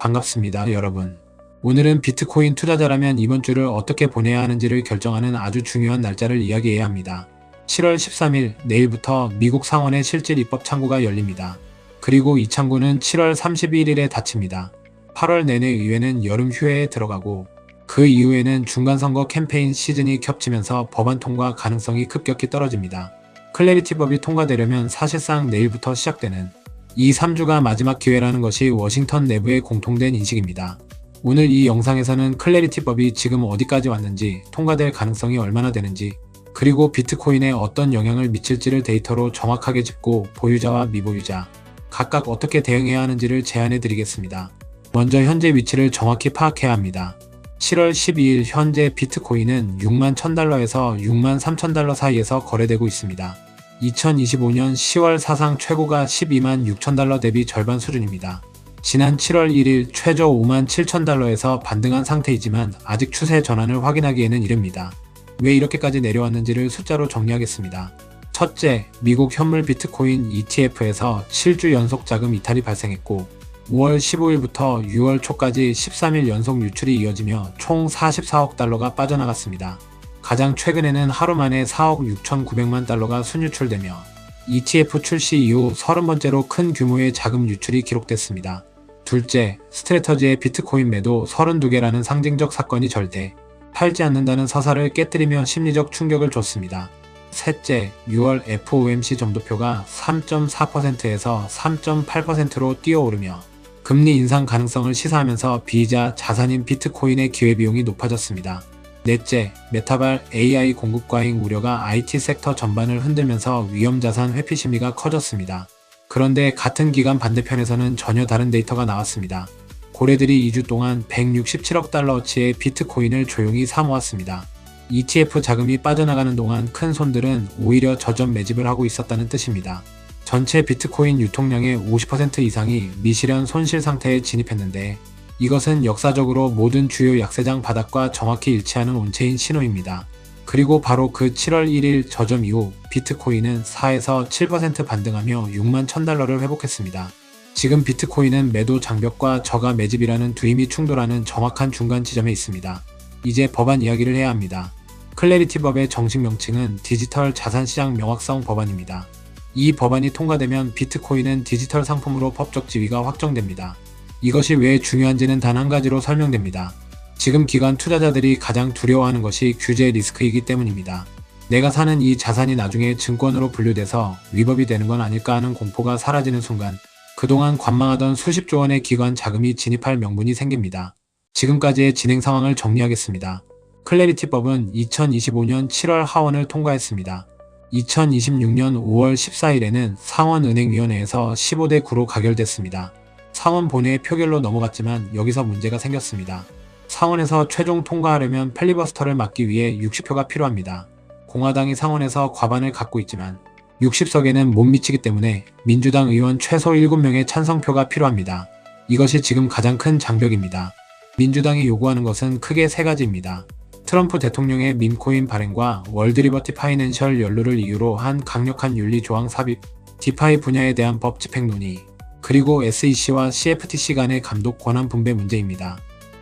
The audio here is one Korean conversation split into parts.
반갑습니다, 여러분. 오늘은 비트코인 투자자라면 이번 주를 어떻게 보내야 하는지를 결정하는 아주 중요한 날짜를 이야기해야 합니다. 7월 13일 내일부터 미국 상원의 실질 입법 창구가 열립니다. 그리고 이 창구는 7월 31일에 닫힙니다. 8월 내내 의회는 여름 휴회에 들어가고 그 이후에는 중간선거 캠페인 시즌이 겹치면서 법안 통과 가능성이 급격히 떨어집니다. 클래리티법이 통과되려면 사실상 내일부터 시작되는 이 3주가 마지막 기회라는 것이 워싱턴 내부의 공통된 인식입니다. 오늘 이 영상에서는 클래리티법이 지금 어디까지 왔는지, 통과될 가능성이 얼마나 되는지, 그리고 비트코인에 어떤 영향을 미칠지를 데이터로 정확하게 짚고 보유자와 미보유자, 각각 어떻게 대응해야 하는지를 제안해 드리겠습니다. 먼저 현재 위치를 정확히 파악해야 합니다. 7월 12일 현재 비트코인은 61,000달러에서 63,000달러 사이에서 거래되고 있습니다. 2025년 10월 사상 최고가 126,000달러 대비 절반 수준입니다. 지난 7월 1일 최저 57,000달러에서 반등한 상태이지만 아직 추세 전환을 확인하기에는 이릅니다. 왜 이렇게까지 내려왔는지를 숫자로 정리하겠습니다. 첫째, 미국 현물 비트코인 ETF에서 7주 연속 자금 이탈이 발생했고 5월 15일부터 6월 초까지 13일 연속 유출이 이어지며 총 44억 달러가 빠져나갔습니다. 가장 최근에는 하루 만에 4억 6,900만 달러가 순유출되며 ETF 출시 이후 30번째로 큰 규모의 자금 유출이 기록됐습니다. 둘째, 스트래터지의 비트코인 매도 32개라는 상징적 사건이 절대 팔지 않는다는 서사를 깨뜨리며 심리적 충격을 줬습니다. 셋째, 6월 FOMC 점도표가 3.4%에서 3.8%로 뛰어오르며 금리 인상 가능성을 시사하면서 비이자 자산인 비트코인의 기회비용이 높아졌습니다. 넷째, 메타발 AI 공급 과잉 우려가 IT 섹터 전반을 흔들면서 위험자산 회피 심리가 커졌습니다. 그런데 같은 기간 반대편에서는 전혀 다른 데이터가 나왔습니다. 고래들이 2주 동안 167억 달러어치의 비트코인을 조용히 사모았습니다. ETF 자금이 빠져나가는 동안 큰 손들은 오히려 저점 매집을 하고 있었다는 뜻입니다. 전체 비트코인 유통량의 50% 이상이 미실현 손실 상태에 진입했는데 이것은 역사적으로 모든 주요 약세장 바닥과 정확히 일치하는 온체인 신호입니다. 그리고 바로 그 7월 1일 저점 이후 비트코인은 4에서 7% 반등하며 61,000달러를 회복했습니다. 지금 비트코인은 매도 장벽과 저가 매집이라는 두 힘이 충돌하는 정확한 중간 지점에 있습니다. 이제 법안 이야기를 해야 합니다. 클래리티법의 정식 명칭은 디지털 자산시장 명확성 법안입니다. 이 법안이 통과되면 비트코인은 디지털 상품으로 법적 지위가 확정됩니다. 이것이 왜 중요한지는 단 한 가지로 설명됩니다. 지금 기관 투자자들이 가장 두려워하는 것이 규제 리스크이기 때문입니다. 내가 사는 이 자산이 나중에 증권으로 분류돼서 위법이 되는 건 아닐까 하는 공포가 사라지는 순간 그동안 관망하던 수십조 원의 기관 자금이 진입할 명분이 생깁니다. 지금까지의 진행 상황을 정리하겠습니다. 클래리티법은 2025년 7월 하원을 통과했습니다. 2026년 5월 14일에는 상원은행위원회에서 15대 9로 가결됐습니다. 상원 본회의 표결로 넘어갔지만 여기서 문제가 생겼습니다. 상원에서 최종 통과하려면 필리버스터를 막기 위해 60표가 필요합니다. 공화당이 상원에서 과반을 갖고 있지만 60석에는 못 미치기 때문에 민주당 의원 최소 7명의 찬성표가 필요합니다. 이것이 지금 가장 큰 장벽입니다. 민주당이 요구하는 것은 크게 세 가지입니다. 트럼프 대통령의 밈코인 발행과 월드리버티 파이낸셜 연루를 이유로 한 강력한 윤리 조항 삽입, 디파이 분야에 대한 법 집행 논의, 그리고 SEC와 CFTC 간의 감독 권한 분배 문제입니다.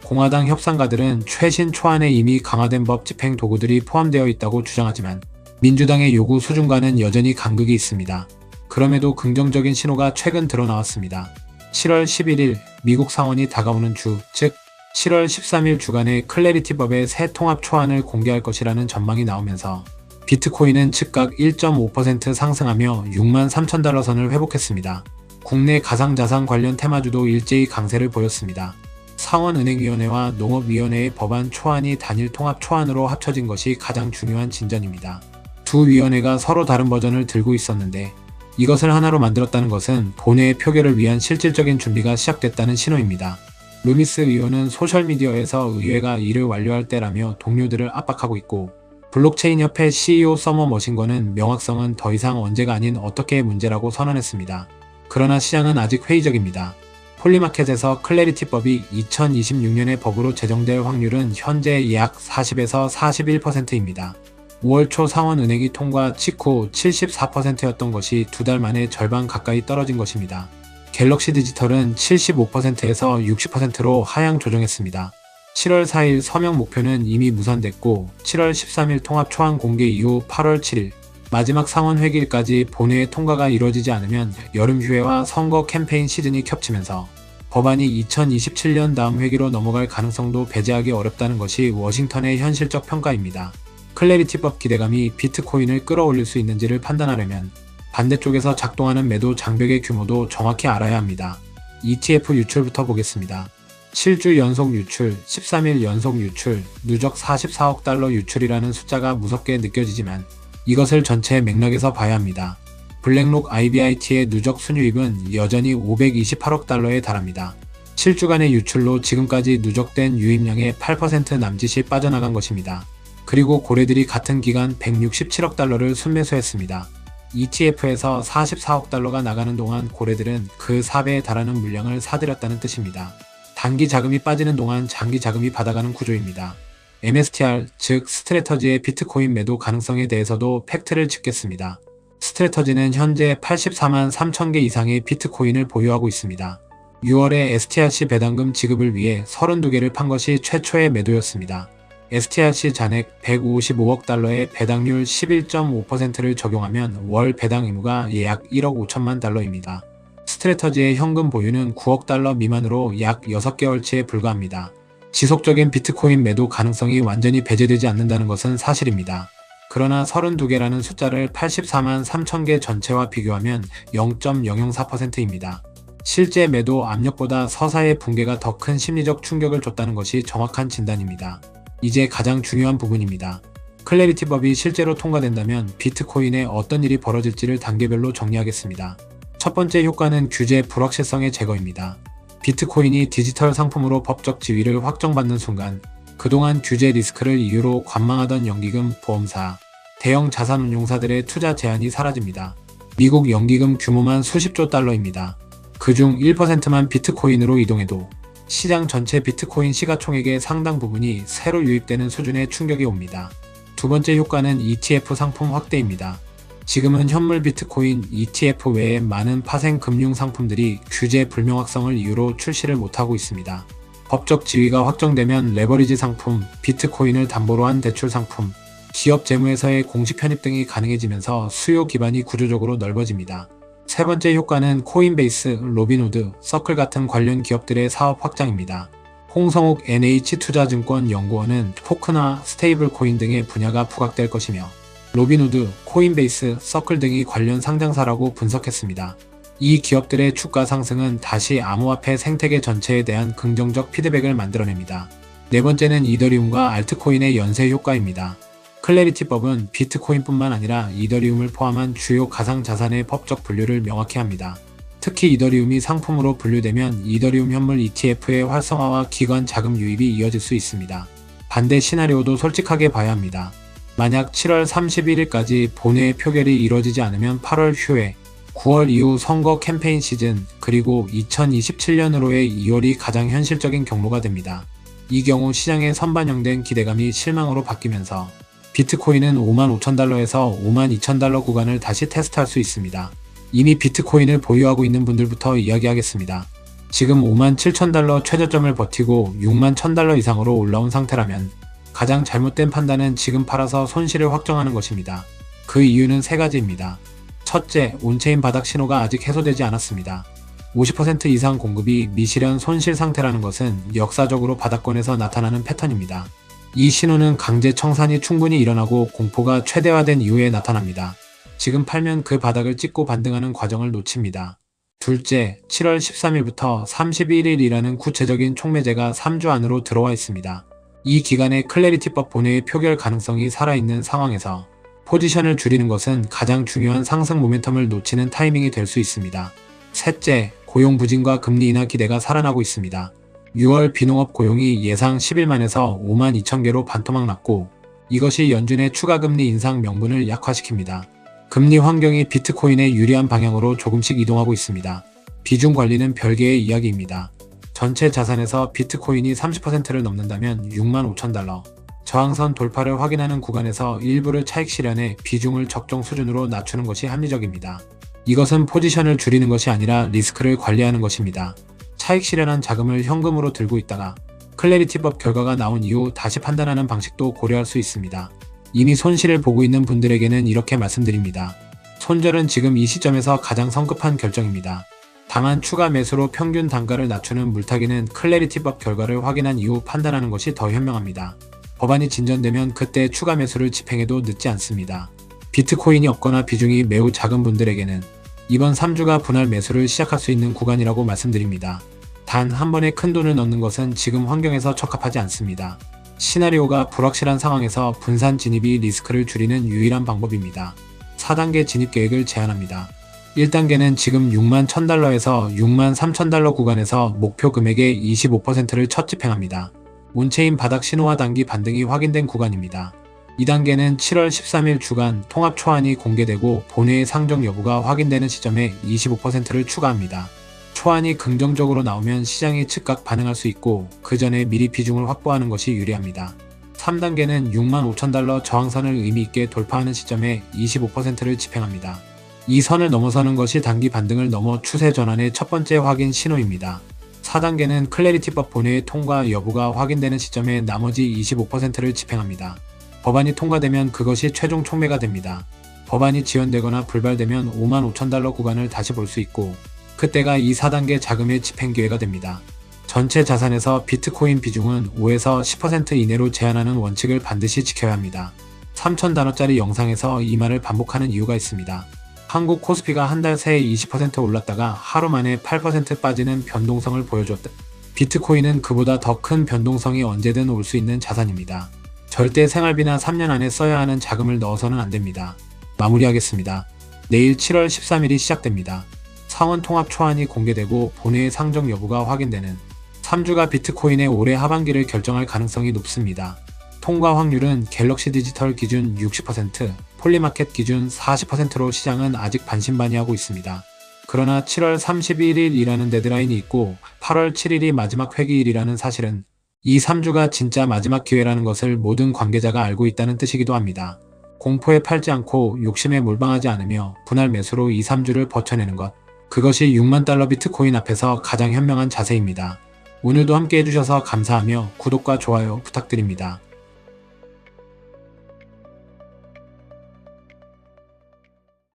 공화당 협상가들은 최신 초안에 이미 강화된 법 집행 도구들이 포함되어 있다고 주장하지만 민주당의 요구 수준과는 여전히 간극이 있습니다. 그럼에도 긍정적인 신호가 최근 드러나왔습니다. 7월 11일 미국 상원이 다가오는 주, 즉 7월 13일 주간에 클래리티법의 새 통합 초안을 공개할 것이라는 전망이 나오면서 비트코인은 즉각 1.5% 상승하며 63,000달러 선을 회복했습니다. 국내 가상자산 관련 테마주도 일제히 강세를 보였습니다. 상원은행위원회와 농업위원회의 법안 초안이 단일 통합 초안으로 합쳐진 것이 가장 중요한 진전입니다. 두 위원회가 서로 다른 버전을 들고 있었는데 이것을 하나로 만들었다는 것은 본회의 표결을 위한 실질적인 준비가 시작됐다는 신호입니다. 루미스 의원은 소셜미디어에서 의회가 일을 완료할 때라며 동료들을 압박하고 있고 블록체인협회 CEO 서머 머신건은 명확성은 더 이상 언제가 아닌 어떻게의 문제라고 선언했습니다. 그러나 시장은 아직 회의적입니다. 폴리마켓에서 클래리티법이 2026년에 법으로 제정될 확률은 현재 약 40에서 41%입니다. 5월 초 상원은행이 통과 직후 74%였던 것이 두 달 만에 절반 가까이 떨어진 것입니다. 갤럭시 디지털은 75%에서 60%로 하향 조정했습니다. 7월 4일 서명 목표는 이미 무산됐고 7월 13일 통합 초안 공개 이후 8월 7일 마지막 상원 회기일까지 본회의 통과가 이루어지지 않으면 여름 휴회와 선거 캠페인 시즌이 겹치면서 법안이 2027년 다음 회기로 넘어갈 가능성도 배제하기 어렵다는 것이 워싱턴의 현실적 평가입니다. 클래리티법 기대감이 비트코인을 끌어올릴 수 있는지를 판단하려면 반대쪽에서 작동하는 매도 장벽의 규모도 정확히 알아야 합니다. ETF 유출부터 보겠습니다. 7주 연속 유출, 13일 연속 유출, 누적 44억 달러 유출이라는 숫자가 무섭게 느껴지지만 이것을 전체 맥락에서 봐야 합니다. 블랙록 IBIT의 누적 순유입은 여전히 528억 달러에 달합니다. 7주간의 유출로 지금까지 누적된 유입량의 8% 남짓이 빠져나간 것입니다. 그리고 고래들이 같은 기간 167억 달러를 순매수했습니다. ETF에서 44억 달러가 나가는 동안 고래들은 그 4배에 달하는 물량을 사들였다는 뜻입니다. 단기 자금이 빠지는 동안 장기 자금이 받아가는 구조입니다. MSTR, 즉 스트래터지의 비트코인 매도 가능성에 대해서도 팩트를 짚겠습니다. 스트래터지는 현재 84만 3천 개 이상의 비트코인을 보유하고 있습니다. 6월에 STRC 배당금 지급을 위해 32개를 판 것이 최초의 매도였습니다. STRC 잔액 155억 달러의 배당률 11.5%를 적용하면 월 배당 의무가 약 1억 5천만 달러입니다. 스트래터지의 현금 보유는 9억 달러 미만으로 약 6개월치에 불과합니다. 지속적인 비트코인 매도 가능성이 완전히 배제되지 않는다는 것은 사실입니다. 그러나 32개라는 숫자를 84만 3천 개 전체와 비교하면 0.004%입니다. 실제 매도 압력보다 서사의 붕괴가 더 큰 심리적 충격을 줬다는 것이 정확한 진단입니다. 이제 가장 중요한 부분입니다. 클래리티법이 실제로 통과된다면 비트코인에 어떤 일이 벌어질지를 단계별로 정리하겠습니다. 첫 번째 효과는 규제 불확실성의 제거입니다. 비트코인이 디지털 상품으로 법적 지위를 확정받는 순간 그동안 규제 리스크를 이유로 관망하던 연기금, 보험사, 대형 자산운용사들의 투자 제한이 사라집니다. 미국 연기금 규모만 수십조 달러입니다. 그중 1%만 비트코인으로 이동해도 시장 전체 비트코인 시가총액의 상당 부분이 새로 유입되는 수준의 충격이 옵니다. 두 번째 효과는 ETF 상품 확대입니다. 지금은 현물 비트코인 ETF 외에 많은 파생 금융 상품들이 규제 불명확성을 이유로 출시를 못하고 있습니다. 법적 지위가 확정되면 레버리지 상품, 비트코인을 담보로 한 대출 상품, 기업 재무에서의 공시 편입 등이 가능해지면서 수요 기반이 구조적으로 넓어집니다. 세 번째 효과는 코인베이스, 로빈후드, 서클 같은 관련 기업들의 사업 확장입니다. 홍성욱 NH투자증권 연구원은 포크나 스테이블 코인 등의 분야가 부각될 것이며 로빈후드, 코인베이스, 서클 등이 관련 상장사라고 분석했습니다. 이 기업들의 주가 상승은 다시 암호화폐 생태계 전체에 대한 긍정적 피드백을 만들어냅니다. 네 번째는 이더리움과 알트코인의 연쇄 효과입니다. 클래리티법은 비트코인뿐만 아니라 이더리움을 포함한 주요 가상자산의 법적 분류를 명확히 합니다. 특히 이더리움이 상품으로 분류되면 이더리움 현물 ETF의 활성화와 기관 자금 유입이 이어질 수 있습니다. 반대 시나리오도 솔직하게 봐야 합니다. 만약 7월 31일까지 본회의 표결이 이루어지지 않으면 8월 휴회, 9월 이후 선거 캠페인 시즌, 그리고 2027년으로의 2월이 가장 현실적인 경로가 됩니다. 이 경우 시장의 선반영된 기대감이 실망으로 바뀌면서 비트코인은 55,000달러에서 52,000달러 구간을 다시 테스트할 수 있습니다. 이미 비트코인을 보유하고 있는 분들부터 이야기하겠습니다. 지금 57,000달러 최저점을 버티고 61,000달러 이상으로 올라온 상태라면 가장 잘못된 판단은 지금 팔아서 손실을 확정하는 것입니다. 그 이유는 세 가지입니다. 첫째, 온체인 바닥 신호가 아직 해소되지 않았습니다. 50% 이상 공급이 미실현 손실 상태라는 것은 역사적으로 바닥권에서 나타나는 패턴입니다. 이 신호는 강제 청산이 충분히 일어나고 공포가 최대화된 이후에 나타납니다. 지금 팔면 그 바닥을 찍고 반등하는 과정을 놓칩니다. 둘째, 7월 13일부터 31일이라는 구체적인 촉매제가 3주 안으로 들어와 있습니다. 이 기간에 클래리티법 본회의 표결 가능성이 살아있는 상황에서 포지션을 줄이는 것은 가장 중요한 상승 모멘텀을 놓치는 타이밍이 될 수 있습니다. 셋째, 고용 부진과 금리 인하 기대가 살아나고 있습니다. 6월 비농업 고용이 예상 11만에서 5만 2천 개로 반토막 났고 이것이 연준의 추가 금리 인상 명분을 약화시킵니다. 금리 환경이 비트코인에 유리한 방향으로 조금씩 이동하고 있습니다. 비중 관리는 별개의 이야기입니다. 전체 자산에서 비트코인이 30%를 넘는다면 6만 5천 달러, 저항선 돌파를 확인하는 구간에서 일부를 차익 실현해 비중을 적정 수준으로 낮추는 것이 합리적입니다. 이것은 포지션을 줄이는 것이 아니라 리스크를 관리하는 것입니다. 차익 실현한 자금을 현금으로 들고 있다가 클래리티법 결과가 나온 이후 다시 판단하는 방식도 고려할 수 있습니다. 이미 손실을 보고 있는 분들에게는 이렇게 말씀드립니다. 손절은 지금 이 시점에서 가장 성급한 결정입니다. 다만 추가 매수로 평균 단가를 낮추는 물타기는 클래리티법 결과를 확인한 이후 판단하는 것이 더 현명합니다. 법안이 진전되면 그때 추가 매수를 집행해도 늦지 않습니다. 비트코인이 없거나 비중이 매우 작은 분들에게는 이번 3주가 분할 매수를 시작할 수 있는 구간이라고 말씀드립니다. 단 한 번에 큰 돈을 넣는 것은 지금 환경에서 적합하지 않습니다. 시나리오가 불확실한 상황에서 분산 진입이 리스크를 줄이는 유일한 방법입니다. 4단계 진입 계획을 제안합니다. 1단계는 지금 61,000달러에서 63,000달러 구간에서 목표 금액의 25%를 첫 집행합니다. 온체인 바닥 신호와 단기 반등이 확인된 구간입니다. 2단계는 7월 13일 주간 통합 초안이 공개되고 본회의 상정 여부가 확인되는 시점에 25%를 추가합니다. 초안이 긍정적으로 나오면 시장이 즉각 반응할 수 있고 그 전에 미리 비중을 확보하는 것이 유리합니다. 3단계는 65,000달러 저항선을 의미있게 돌파하는 시점에 25%를 집행합니다. 이 선을 넘어서는 것이 단기 반등을 넘어 추세 전환의 첫 번째 확인 신호입니다. 4단계는 클래리티법 본회의 통과 여부가 확인되는 시점에 나머지 25%를 집행합니다. 법안이 통과되면 그것이 최종 촉매가 됩니다. 법안이 지연되거나 불발되면 55,000달러 구간을 다시 볼 수 있고 그때가 이 4단계 자금의 집행 기회가 됩니다. 전체 자산에서 비트코인 비중은 5에서 10% 이내로 제한하는 원칙을 반드시 지켜야 합니다. 3,000단어짜리 영상에서 이 말을 반복하는 이유가 있습니다. 한국 코스피가 한 달 새에 20% 올랐다가 하루 만에 8% 빠지는 변동성을 보여줬다. 비트코인은 그보다 더 큰 변동성이 언제든 올 수 있는 자산입니다. 절대 생활비나 3년 안에 써야 하는 자금을 넣어서는 안 됩니다. 마무리하겠습니다. 내일 7월 13일이 시작됩니다. 상원 통합 초안이 공개되고 본회의 상정 여부가 확인되는 3주가 비트코인의 올해 하반기를 결정할 가능성이 높습니다. 통과 확률은 갤럭시 디지털 기준 60%, 폴리마켓 기준 40%로 시장은 아직 반신반의하고 있습니다. 그러나 7월 31일이라는 데드라인이 있고 8월 7일이 마지막 회기일이라는 사실은 이 3주가 진짜 마지막 기회라는 것을 모든 관계자가 알고 있다는 뜻이기도 합니다. 공포에 팔지 않고 욕심에 몰빵하지 않으며 분할 매수로 2, 3주를 버텨내는 것. 그것이 6만 달러 비트코인 앞에서 가장 현명한 자세입니다. 오늘도 함께 해주셔서 감사하며 구독과 좋아요 부탁드립니다.